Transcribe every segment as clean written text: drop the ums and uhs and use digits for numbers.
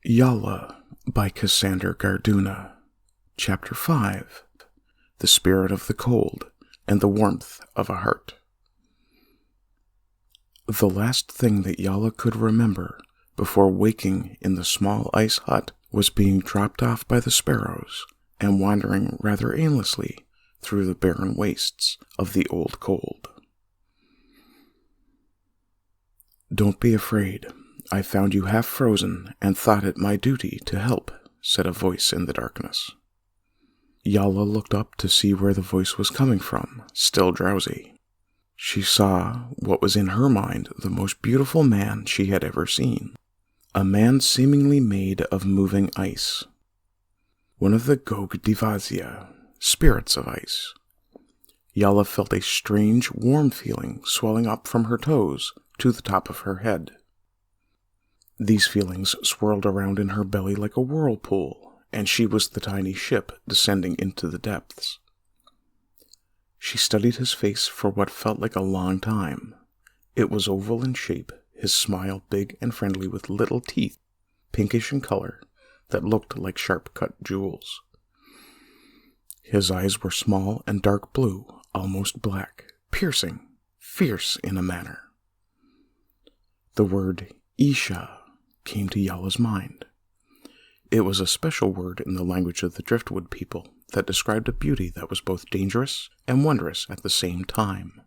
Yolla by Cassander Garduna. Chapter 5. The Spirit of the Cold and the Warmth of a Heart. The last thing that Yolla could remember before waking in the small ice hut was being dropped off by the sparrows and wandering rather aimlessly through the barren wastes of the old cold. "Don't be afraid. I found you half frozen and thought it my duty to help," said a voice in the darkness. Yolla looked up to see where the voice was coming from, still drowsy. She saw what was in her mind the most beautiful man she had ever seen. A man seemingly made of moving ice. One of the Gog Divazia, spirits of ice. Yolla felt a strange, warm feeling swelling up from her toes to the top of her head. These feelings swirled around in her belly like a whirlpool, and she was the tiny ship descending into the depths. She studied his face for what felt like a long time. It was oval in shape, his smile big and friendly with little teeth, pinkish in color, that looked like sharp-cut jewels. His eyes were small and dark blue, almost black, piercing, fierce in a manner. The word Isha came to Yolla's mind. It was a special word in the language of the driftwood people that described a beauty that was both dangerous and wondrous at the same time,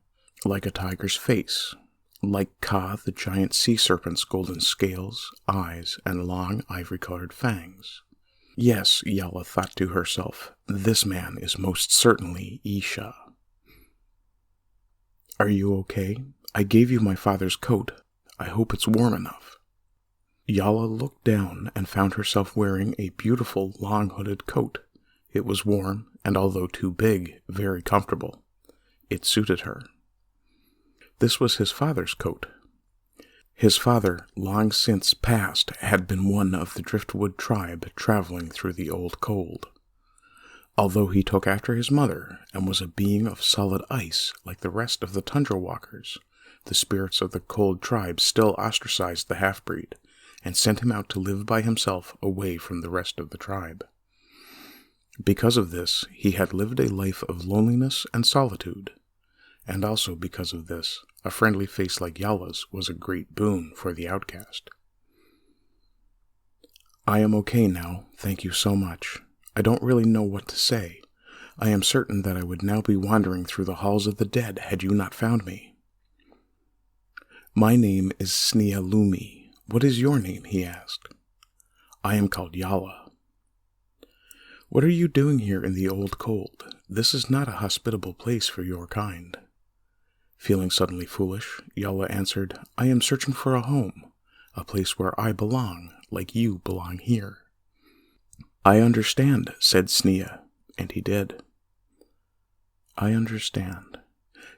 like a tiger's face, like Ka the giant sea serpent's golden scales, eyes, and long ivory-colored fangs. Yes, Yolla thought to herself, this man is most certainly Isha. "Are you okay? I gave you my father's coat. I hope it's warm enough." Yolla looked down and found herself wearing a beautiful long-hooded coat. It was warm, and although too big, very comfortable. It suited her. This was his father's coat. His father, long since passed, had been one of the driftwood tribe traveling through the old cold. Although he took after his mother and was a being of solid ice like the rest of the tundra walkers, the spirits of the cold tribe still ostracized the half-breed and sent him out to live by himself away from the rest of the tribe. Because of this, he had lived a life of loneliness and solitude, and also because of this, a friendly face like Yolla's was a great boon for the outcast. "I am okay now, thank you so much. I don't really know what to say. I am certain that I would now be wandering through the halls of the dead had you not found me." "My name is Snealumi. What is your name?" he asked. "I am called Yolla." "What are you doing here in the old cold? This is not a hospitable place for your kind." Feeling suddenly foolish, Yolla answered, "I am searching for a home, a place where I belong, like you belong here." "I understand," said Snea, and he did. "I understand."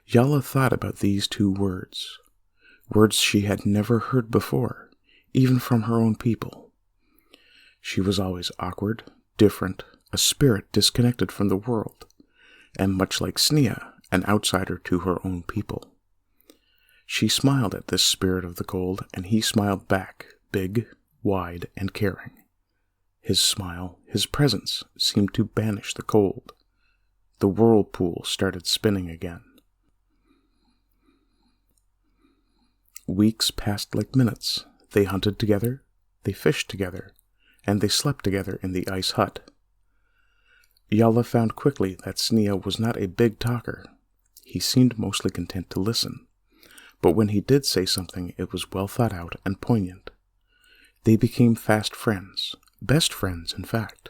Yolla thought about these two words she had never heard before, even from her own people. She was always awkward, different, a spirit disconnected from the world, and much like Snea, an outsider to her own people. She smiled at this spirit of the cold, and he smiled back, big, wide, and caring. His smile, his presence, seemed to banish the cold. The whirlpool started spinning again. Weeks passed like minutes. They hunted together, they fished together, and they slept together in the ice hut. Yolla found quickly that Snea was not a big talker. He seemed mostly content to listen, but when he did say something, it was well thought out and poignant. They became fast friends, best friends, in fact.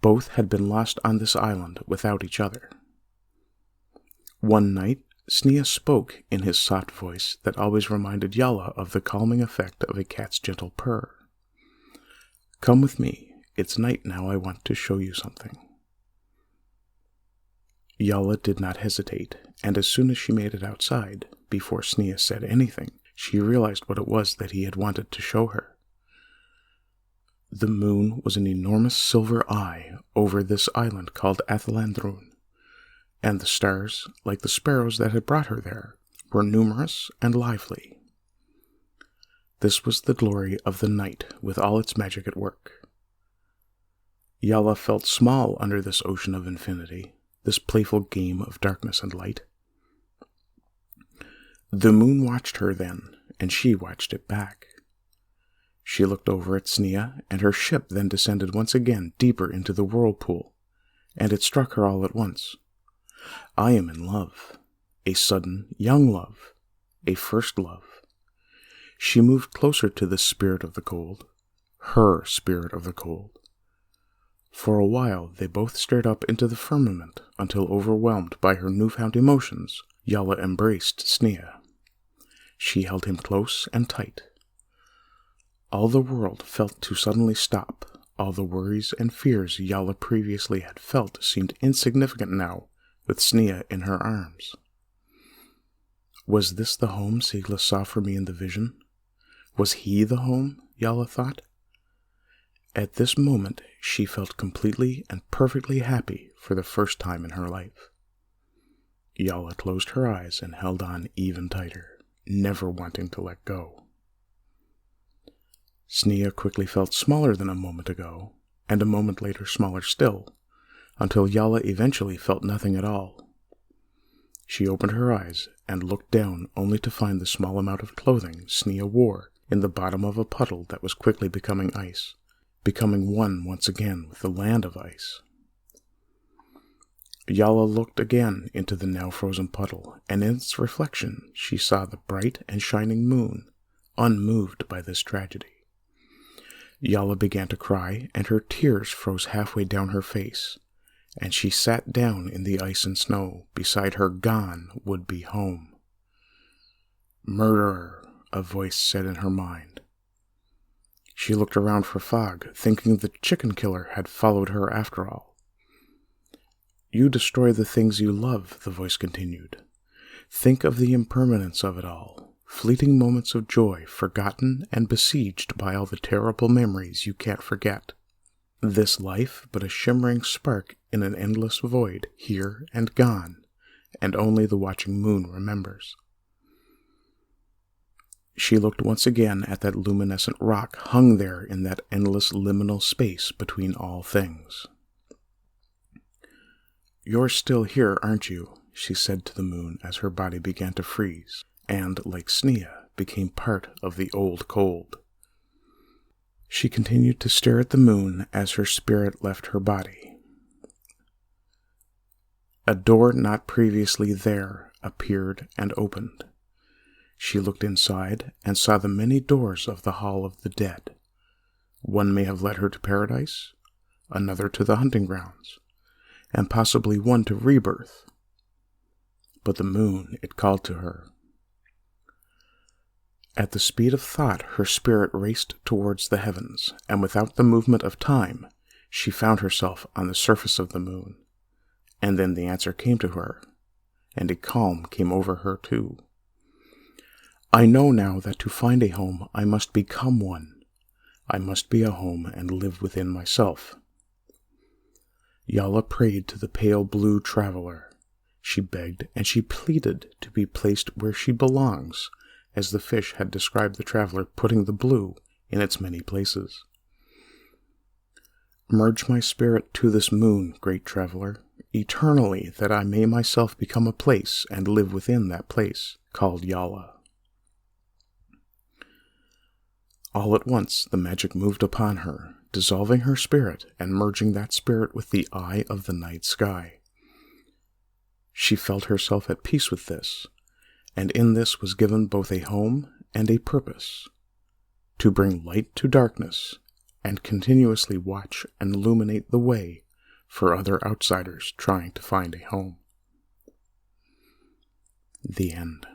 Both had been lost on this island without each other. One night, Snea spoke in his soft voice that always reminded Yolla of the calming effect of a cat's gentle purr. "Come with me. It's night now. I want to show you something." Yolla did not hesitate, and as soon as she made it outside, before Snea said anything, she realized what it was that he had wanted to show her. The moon was an enormous silver eye over this island called Athelandrun, and the stars, like the sparrows that had brought her there, were numerous and lively. This was the glory of the night with all its magic at work. Yolla felt small under this ocean of infinity, this playful game of darkness and light. The moon watched her then, and she watched it back. She looked over at Sneya, and her ship then descended once again deeper into the whirlpool, and it struck her all at once. I am in love, a sudden, young love, a first love. She moved closer to the spirit of the cold, her spirit of the cold. For a while they both stared up into the firmament until, overwhelmed by her newfound emotions, Yolla embraced Sneya. She held him close and tight. All the world felt to suddenly stop. All the worries and fears Yolla previously had felt seemed insignificant now, with Sneya in her arms. Was this the home Sigla saw for me in the vision? Was he the home, Yolla thought? At this moment, she felt completely and perfectly happy for the first time in her life. Yolla closed her eyes and held on even tighter, never wanting to let go. Sneya quickly felt smaller than a moment ago, and a moment later smaller still, until Yolla eventually felt nothing at all. She opened her eyes and looked down only to find the small amount of clothing Sneya wore in the bottom of a puddle that was quickly becoming ice, becoming one once again with the land of ice. Yolla looked again into the now frozen puddle, and in its reflection she saw the bright and shining moon, unmoved by this tragedy. Yolla began to cry, and her tears froze halfway down her face, and she sat down in the ice and snow beside her gone would-be home. "Murderer," a voice said in her mind. She looked around for Fog, thinking the chicken killer had followed her after all. "You destroy the things you love," the voice continued. "Think of the impermanence of it all. Fleeting moments of joy, forgotten and besieged by all the terrible memories you can't forget. This life but a shimmering spark in an endless void, here and gone, and only the watching moon remembers." She looked once again at that luminescent rock hung there in that endless liminal space between all things. "You're still here, aren't you?" she said to the moon as her body began to freeze, and, like Sneya, became part of the old cold. She continued to stare at the moon as her spirit left her body. A door not previously there appeared and opened. She looked inside and saw the many doors of the Hall of the Dead. One may have led her to paradise, another to the hunting grounds, and possibly one to rebirth. But the moon, it called to her. At the speed of thought, her spirit raced towards the heavens, and without the movement of time, she found herself on the surface of the moon. And then the answer came to her, and a calm came over her too. "I know now that to find a home, I must become one. I must be a home and live within myself." Yolla prayed to the pale blue traveler. She begged and she pleaded to be placed where she belongs, as the fish had described the traveler putting the blue in its many places. "Merge my spirit to this moon, great traveler, eternally, that I may myself become a place and live within that place," called Yolla. All at once the magic moved upon her, dissolving her spirit and merging that spirit with the eye of the night sky. She felt herself at peace with this, and in this was given both a home and a purpose, to bring light to darkness and continuously watch and illuminate the way for other outsiders trying to find a home. The end.